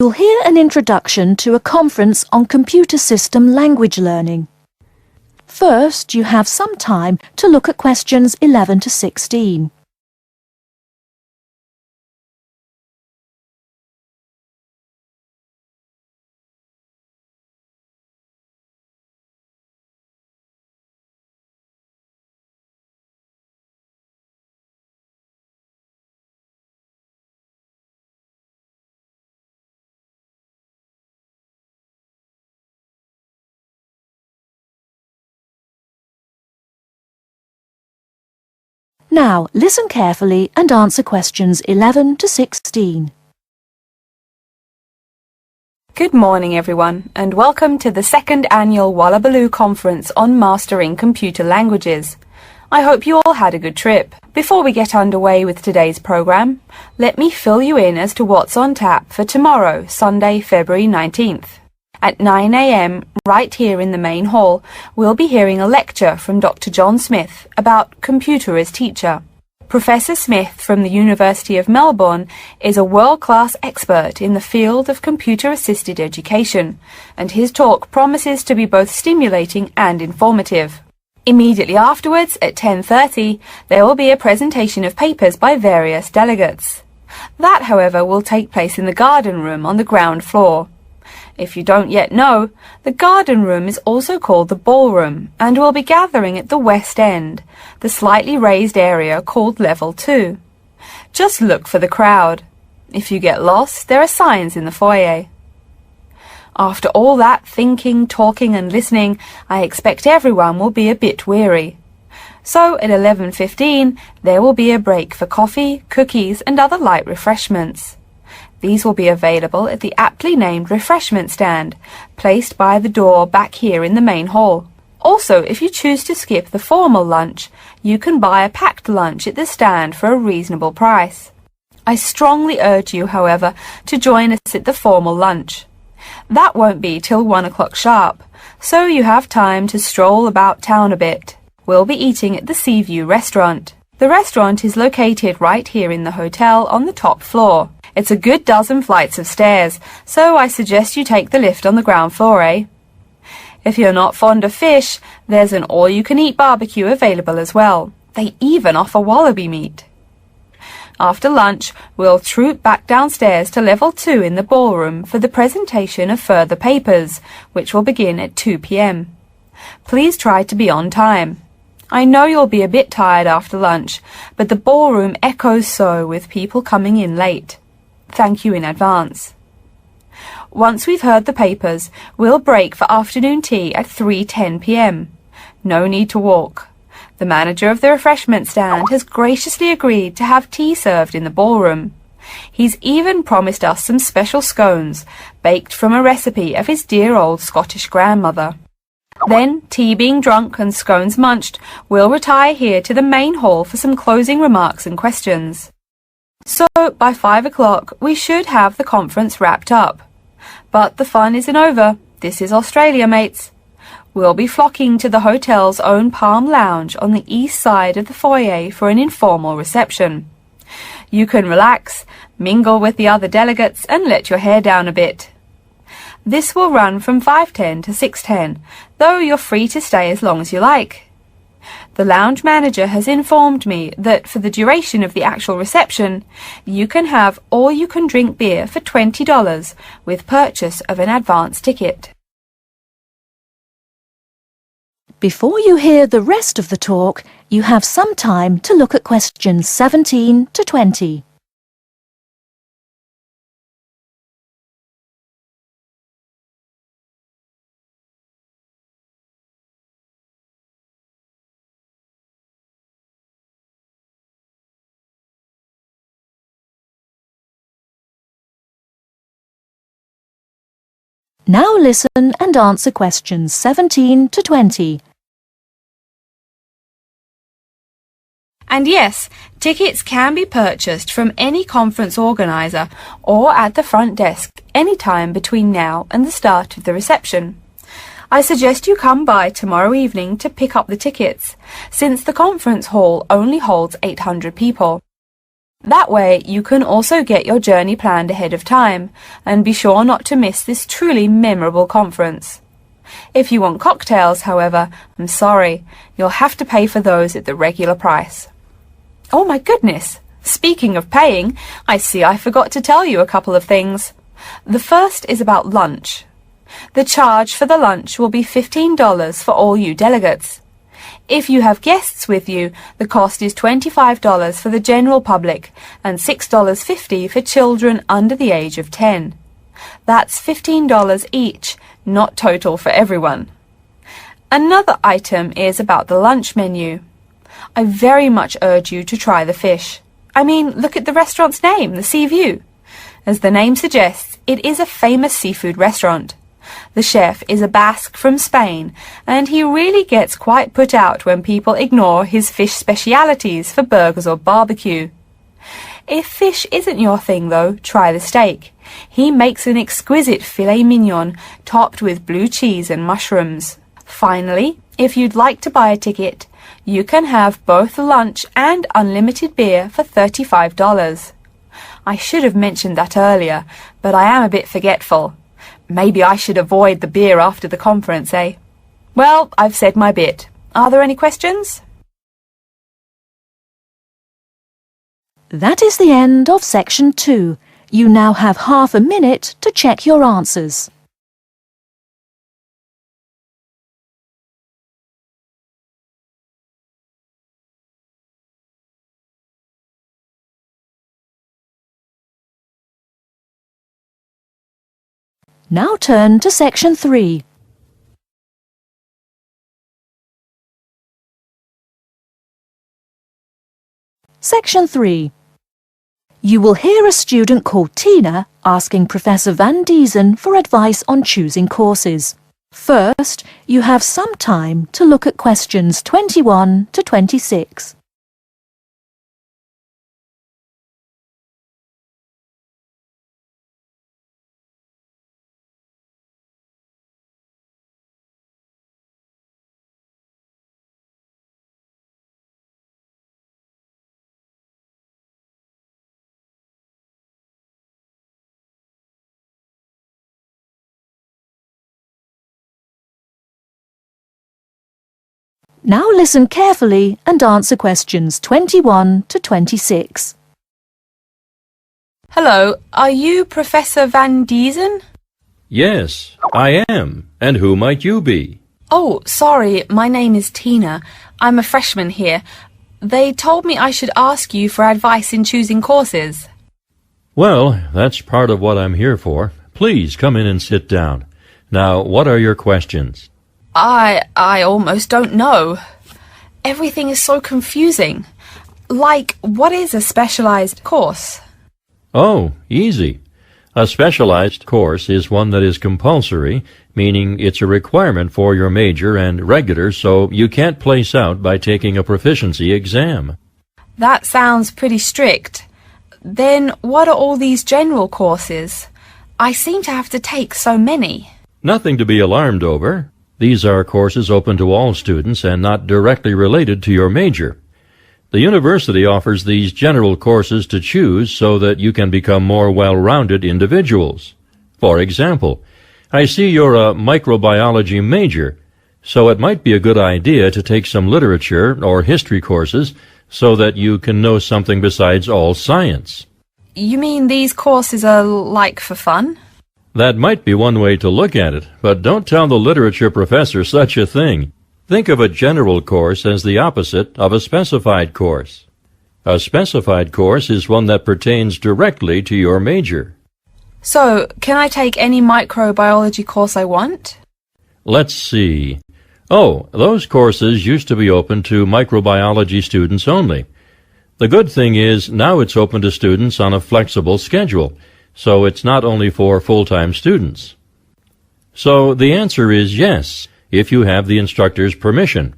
You'll hear an introduction to a conference on computer system language learning. First, you have some time to look at questions 11 to 16. Now, listen carefully and answer questions 11 to 16. Good morning everyone, and welcome to the second annual Wallabaloo Conference on Mastering Computer Languages. I hope you all had a good trip. Before we get underway with today's program, let me fill you in as to what's on tap for tomorrow, Sunday, February 19th. At 9 a.m, right here in the main hall, we'll be hearing a lecture from Dr. John Smith about computer as teacher. Professor Smith from the University of Melbourne is a world-class expert in the field of computer-assisted education, and his talk promises to be both stimulating and informative. Immediately afterwards, at 10:30, there will be a presentation of papers by various delegates. That, however, will take place in the garden room on the ground floor. If you don't yet know, the garden room is also called the ballroom and will be gathering at the west end, the slightly raised area called level 2. Just look for the crowd. If you get lost, there are signs in the foyer. After all that thinking, talking and listening, I expect everyone will be a bit weary. So at 11:15, there will be a break for coffee, cookies and other light refreshments. These will be available at the aptly named refreshment stand, placed by the door back here in the main hall. Also, if you choose to skip the formal lunch, you can buy a packed lunch at the stand for a reasonable price. I strongly urge you, however, to join us at the formal lunch. That won't be till 1 o'clock sharp, so you have time to stroll about town a bit. We'll be eating at the Seaview restaurant. The restaurant is located right here in the hotel on the top floor. It's a good dozen flights of stairs, so I suggest you take the lift on the ground floor, eh? If you're not fond of fish, there's an all-you-can-eat barbecue available as well. They even offer wallaby meat. After lunch, we'll troop back downstairs to level 2 in the ballroom for the presentation of further papers, which will begin at 2 p.m. Please try to be on time. I know you'll be a bit tired after lunch, but the ballroom echoes so with people coming in late. Thank you in advance. Once we've heard the papers, we'll break for afternoon tea at 3:10 p.m. No need to walk. The manager of the refreshment stand has graciously agreed to have tea served in the ballroom. He's even promised us some special scones, baked from a recipe of his dear old Scottish grandmother. Then, tea being drunk and scones munched, we'll retire here to the main hall for some closing remarks and questions. So, by 5 o'clock, we should have the conference wrapped up. But the fun isn't over. This is Australia, mates. We'll be flocking to the hotel's own Palm Lounge on the east side of the foyer for an informal reception. You can relax, mingle with the other delegates, and let your hair down a bit. This will run from 5:10 to 6:10, though you're free to stay as long as you like. The lounge manager has informed me that for the duration of the actual reception, you can have all-you-can-drink beer for $20 with purchase of an advance ticket. Before you hear the rest of the talk, you have some time to look at questions 17 to 20. Now listen and answer questions 17 to 20. And yes, tickets can be purchased from any conference organizer or at the front desk any time between now and the start of the reception. I suggest you come by tomorrow evening to pick up the tickets, since the conference hall only holds 800 people. That way you can also get your journey planned ahead of time and be sure not to miss this truly memorable conference. If you want cocktails, however, I'm sorry, you'll have to pay for those at the regular price. Oh my goodness! Speaking of paying, I see I forgot to tell you a couple of things. The first is about lunch. The charge for the lunch will be $15 for all you delegates. If you have guests with you, the cost is $25 for the general public and $6.50 for children under the age of 10. That's $15 each, not total for everyone. Another item is about the lunch menu. I very much urge you to try the fish. I mean, look at the restaurant's name, the Sea View. As the name suggests, it is a famous seafood restaurant. The chef is a Basque from Spain, and he really gets quite put out when people ignore his fish specialities for burgers or barbecue. If fish isn't your thing, though, try the steak. He makes an exquisite filet mignon topped with blue cheese and mushrooms. Finally, if you'd like to buy a ticket, you can have both lunch and unlimited beer for $35. I should have mentioned that earlier, but I am a bit forgetful. Maybe I should avoid the beer after the conference, eh? Well, I've said my bit. Are there any questions? That is the end of section 2. You now have half a minute to check your answers. Now turn to section 3. Section 3. You will hear a student called Tina asking Professor Van Diezen for advice on choosing courses. First, you have some time to look at questions 21 to 26. Now listen carefully and answer questions 21 to 26. Hello, are you Professor Van Diezen? Yes, I am. And who might you be? Oh, sorry, my name is Tina. I'm a freshman here. They told me I should ask you for advice in choosing courses. Well, that's part of what I'm here for. Please come in and sit down. Now, what are your questions? I almost don't know. Everything is so confusing. Like, what is a specialized course? Oh, easy. A specialized course is one that is compulsory, meaning it's a requirement for your major, and regular, so you can't place out by taking a proficiency exam. That sounds pretty strict. Then what are all these general courses? I seem to have to take so many. Nothing to be alarmed over. These are courses open to all students and not directly related to your major. The university offers these general courses to choose so that you can become more well-rounded individuals. For example, I see you're a microbiology major, so it might be a good idea to take some literature or history courses so that you can know something besides all science. You mean these courses are like for fun? That might be one way to look at it, but don't tell the literature professor such a thing. Think of a general course as the opposite of a specified course. A specified course is one that pertains directly to your major. So, can I take any microbiology course I want? Let's see. Oh, those courses used to be open to microbiology students only. The good thing is now it's open to students on a flexible schedule, so it's not only for full-time students. So the answer is yes, if you have the instructor's permission.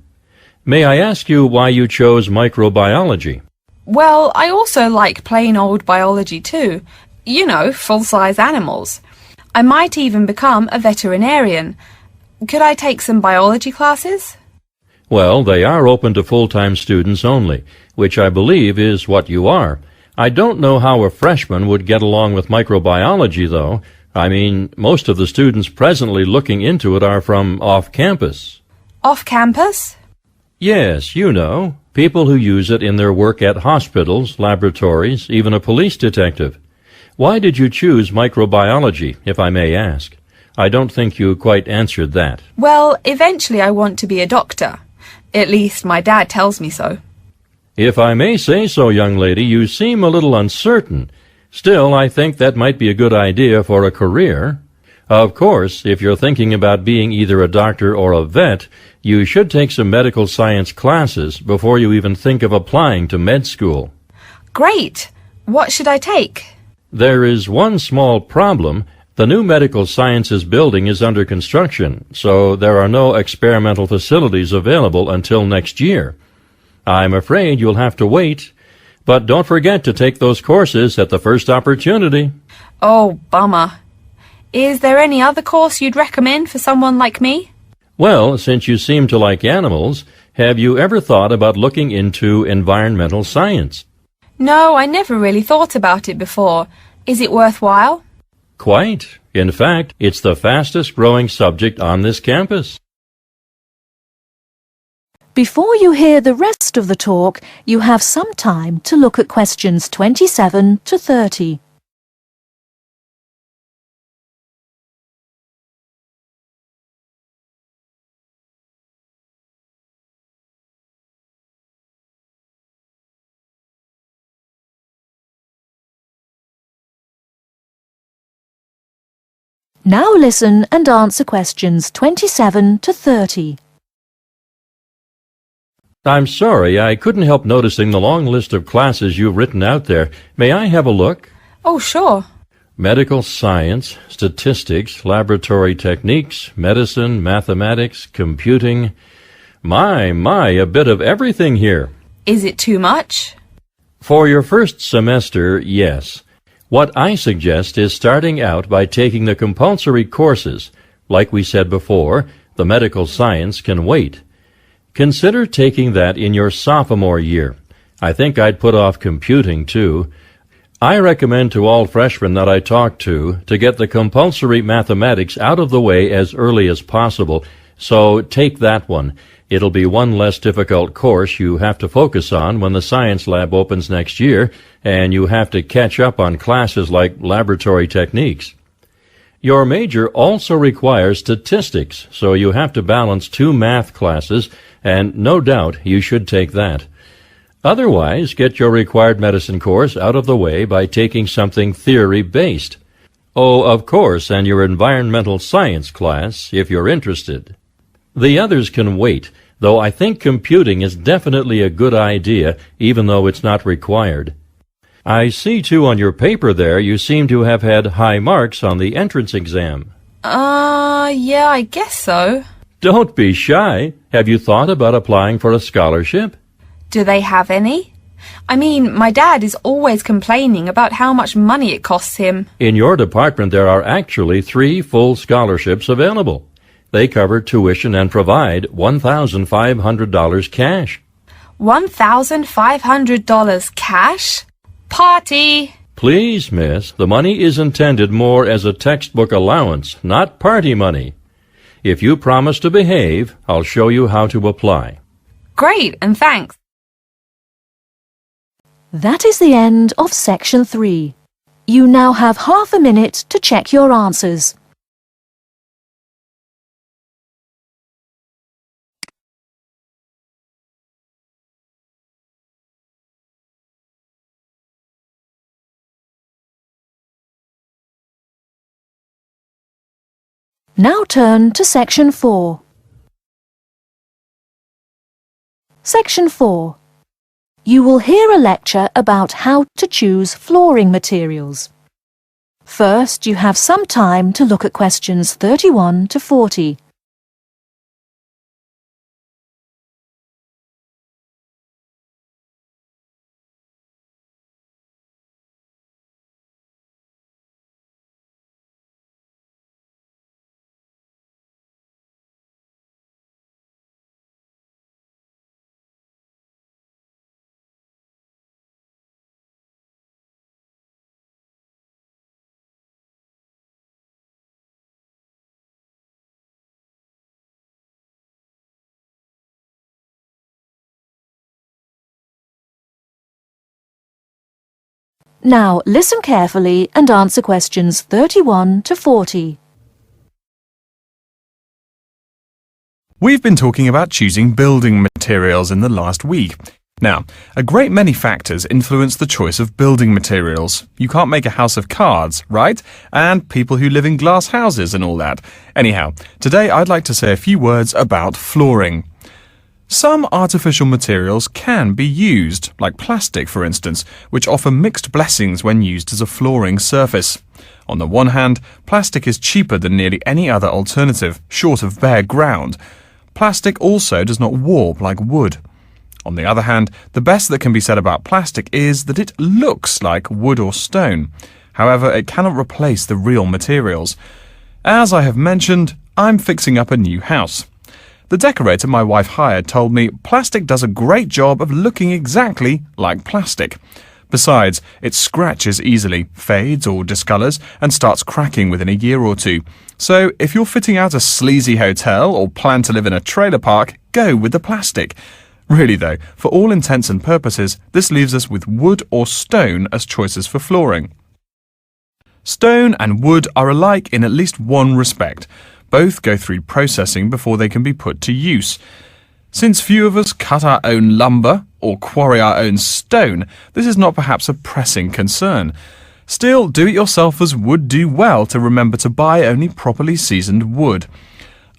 May I ask you why you chose microbiology? Well, I also like plain old biology too. You know, full-size animals. I might even become a veterinarian. Could I take some biology classes? Well, they are open to full-time students only, which I believe is what you are. I don't know how a freshman would get along with microbiology, though. I mean, most of the students presently looking into it are from off-campus. Off campus? Yes, you know, people who use it in their work at hospitals, laboratories, even a police detective. Why did you choose microbiology, if I may ask? I don't think you quite answered that. Well, eventually I want to be a doctor. At least my dad tells me so. If I may say so, young lady, you seem a little uncertain. Still, I think that might be a good idea for a career. Of course, if you're thinking about being either a doctor or a vet, you should take some medical science classes before you even think of applying to med school. Great! What should I take? There is one small problem. The new medical sciences building is under construction, so there are no experimental facilities available until next year. I'm afraid you'll have to wait, but don't forget to take those courses at the first opportunity. Oh, bummer. Is there any other course you'd recommend for someone like me? Well, since you seem to like animals, have you ever thought about looking into environmental science? No, I never really thought about it before. Is it worthwhile? Quite. In fact, it's the fastest growing subject on this campus. Before you hear the rest of the talk, you have some time to look at questions 27 to 30. Now listen and answer questions 27 to 30. I'm sorry, I couldn't help noticing the long list of classes you've written out there. May I have a look? Oh, sure. Medical science, statistics, laboratory techniques, medicine, mathematics, computing. My, a bit of everything here. Is it too much? For your first semester, yes. What I suggest is starting out by taking the compulsory courses. Like we said before, the medical science can wait. Consider taking that in your sophomore year. I think I'd put off computing, too. I recommend to all freshmen that I talk to get the compulsory mathematics out of the way as early as possible, so take that one. It'll be one less difficult course you have to focus on when the science lab opens next year, and you have to catch up on classes like laboratory techniques. Your major also requires statistics, so you have to balance 2 math classes, and no doubt you should take that. Otherwise, get your required medicine course out of the way by taking something theory-based. Oh, of course, and your environmental science class, if you're interested. The others can wait, though I think computing is definitely a good idea, even though it's not required. I see, too, on your paper there, you seem to have had high marks on the entrance exam. Yeah, I guess so. Don't be shy. Have you thought about applying for a scholarship? Do they have any? I mean, my dad is always complaining about how much money it costs him. In your department, there are actually 3 full scholarships available. They cover tuition and provide $1,500 cash. $1,500 cash? Party! Please, miss, the money is intended more as a textbook allowance, not party money. If you promise to behave, I'll show you how to apply. Great, and thanks. That is the end of section 3. You now have half a minute to check your answers. Now turn to section 4. Section 4. You will hear a lecture about how to choose flooring materials. First, you have some time to look at questions 31 to 40. Now listen carefully and answer questions 31 to 40. We've been talking about choosing building materials in the last week. Now, a great many factors influence the choice of building materials. You can't make a house of cards, right? And people who live in glass houses and all that. Anyhow, today I'd like to say a few words about flooring. Some artificial materials can be used, like plastic for instance, which offer mixed blessings when used as a flooring surface. On the one hand, plastic is cheaper than nearly any other alternative, short of bare ground. Plastic also does not warp like wood. On the other hand, the best that can be said about plastic is that it looks like wood or stone. However, it cannot replace the real materials. As I have mentioned, I'm fixing up a new house. The decorator my wife hired told me plastic does a great job of looking exactly like plastic. Besides, it scratches easily, fades or discolours, and starts cracking within a year or two. So, if you're fitting out a sleazy hotel or plan to live in a trailer park, go with the plastic. Really though, for all intents and purposes, this leaves us with wood or stone as choices for flooring. Stone and wood are alike in at least one respect. Both go through processing before they can be put to use. Since few of us cut our own lumber or quarry our own stone, this is not perhaps a pressing concern. Still, do-it-yourselfers would do well to remember to buy only properly seasoned wood.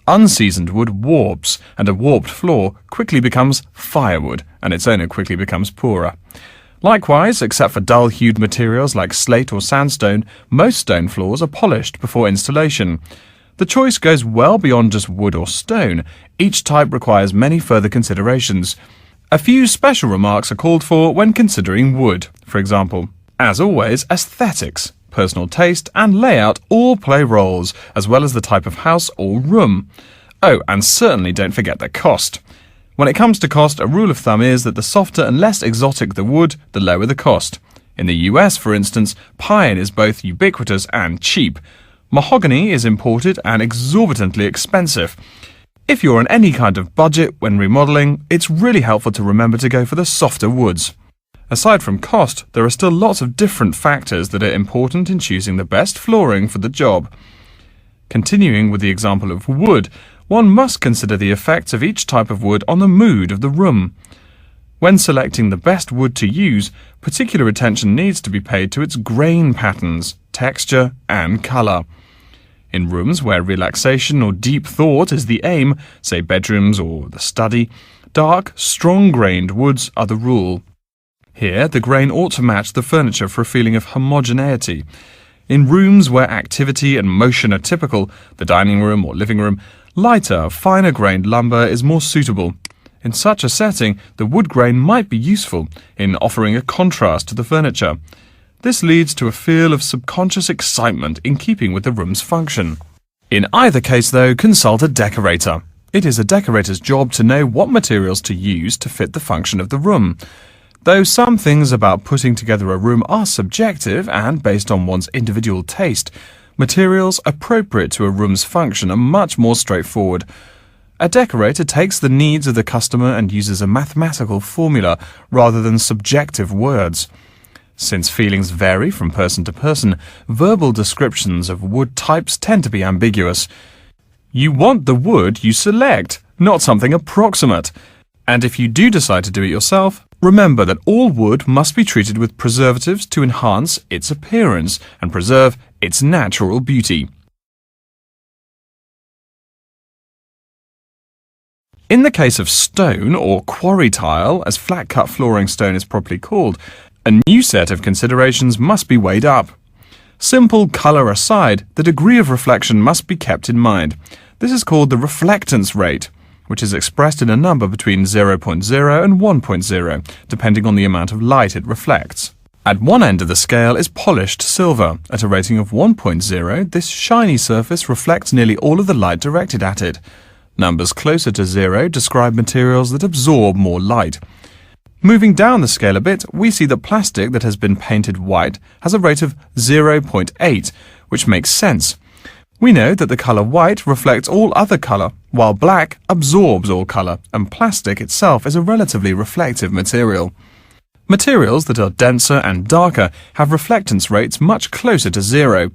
Unseasoned wood warps, and a warped floor quickly becomes firewood, and its owner quickly becomes poorer. Likewise, except for dull-hued materials like slate or sandstone, most stone floors are polished before installation. The choice goes well beyond just wood or stone. Each type requires many further considerations. A few special remarks are called for when considering wood. For example, as always, aesthetics, personal taste and layout all play roles, as well as the type of house or room. Oh, and certainly don't forget the cost. When it comes to cost, a rule of thumb is that the softer and less exotic the wood, the lower the cost. In the US, for instance, pine is both ubiquitous and cheap. Mahogany is imported and exorbitantly expensive. If you're on any kind of budget when remodeling, it's really helpful to remember to go for the softer woods. Aside from cost, there are still lots of different factors that are important in choosing the best flooring for the job. Continuing with the example of wood, one must consider the effects of each type of wood on the mood of the room. When selecting the best wood to use, particular attention needs to be paid to its grain patterns, texture and colour. In rooms where relaxation or deep thought is the aim, say bedrooms or the study, dark, strong-grained woods are the rule. Here, the grain ought to match the furniture for a feeling of homogeneity. In rooms where activity and motion are typical, the dining room or living room, lighter, finer-grained lumber is more suitable. In such a setting, the wood grain might be useful in offering a contrast to the furniture. This leads to a feel of subconscious excitement in keeping with the room's function. In either case, though, consult a decorator. It is a decorator's job to know what materials to use to fit the function of the room. Though some things about putting together a room are subjective and based on one's individual taste, materials appropriate to a room's function are much more straightforward. A decorator takes the needs of the customer and uses a mathematical formula rather than subjective words. Since feelings vary from person to person, verbal descriptions of wood types tend to be ambiguous. You want the wood you select, not something approximate. And if you do decide to do it yourself, remember that all wood must be treated with preservatives to enhance its appearance and preserve its natural beauty. In the case of stone or quarry tile, as flat-cut flooring stone is properly called, a new set of considerations must be weighed up. Simple colour aside, the degree of reflection must be kept in mind. This is called the reflectance rate, which is expressed in a number between 0.0 and 1.0, depending on the amount of light it reflects. At one end of the scale is polished silver. At a rating of 1.0, this shiny surface reflects nearly all of the light directed at it. Numbers closer to 0 describe materials that absorb more light. Moving down the scale a bit, we see that plastic that has been painted white has a rate of 0.8, which makes sense. We know that the colour white reflects all other colour, while black absorbs all colour, and plastic itself is a relatively reflective material. Materials that are denser and darker have reflectance rates much closer to zero.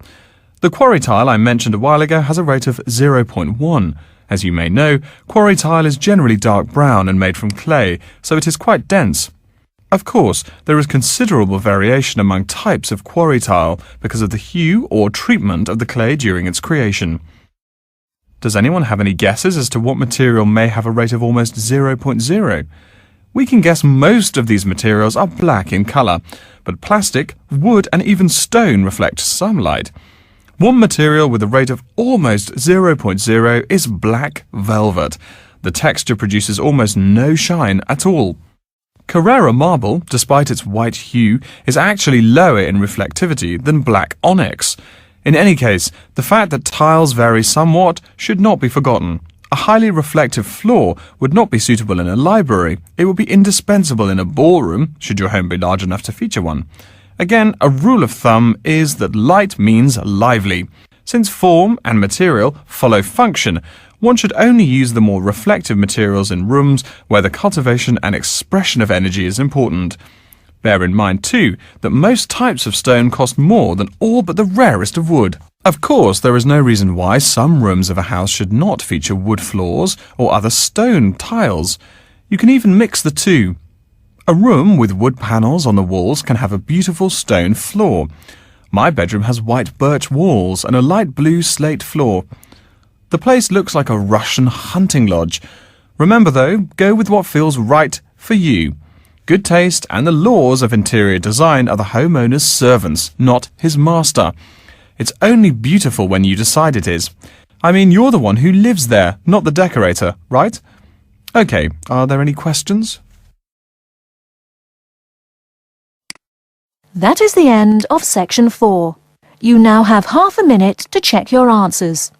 The quarry tile I mentioned a while ago has a rate of 0.1. As you may know, quarry tile is generally dark brown and made from clay, so it is quite dense. Of course, there is considerable variation among types of quarry tile because of the hue or treatment of the clay during its creation. Does anyone have any guesses as to what material may have a rate of almost 0.0? We can guess most of these materials are black in colour, but plastic, wood and even stone reflect some light. One material with a rate of almost 0.0 is black velvet. The texture produces almost no shine at all. Carrara marble, despite its white hue, is actually lower in reflectivity than black onyx. In any case, the fact that tiles vary somewhat should not be forgotten. A highly reflective floor would not be suitable in a library. It would be indispensable in a ballroom, should your home be large enough to feature one. Again, a rule of thumb is that light means lively. Since form and material follow function, one should only use the more reflective materials in rooms where the cultivation and expression of energy is important. Bear in mind, too, that most types of stone cost more than all but the rarest of wood. Of course, there is no reason why some rooms of a house should not feature wood floors or other stone tiles. You can even mix the two. A room with wood panels on the walls can have a beautiful stone floor. My bedroom has white birch walls and a light blue slate floor. The place looks like a Russian hunting lodge. Remember though, go with what feels right for you. Good taste and the laws of interior design are the homeowner's servants, not his master. It's only beautiful when you decide it is. I mean, you're the one who lives there, not the decorator, right? Okay, are there any questions? That is the end of section 4. You now have half a minute to check your answers.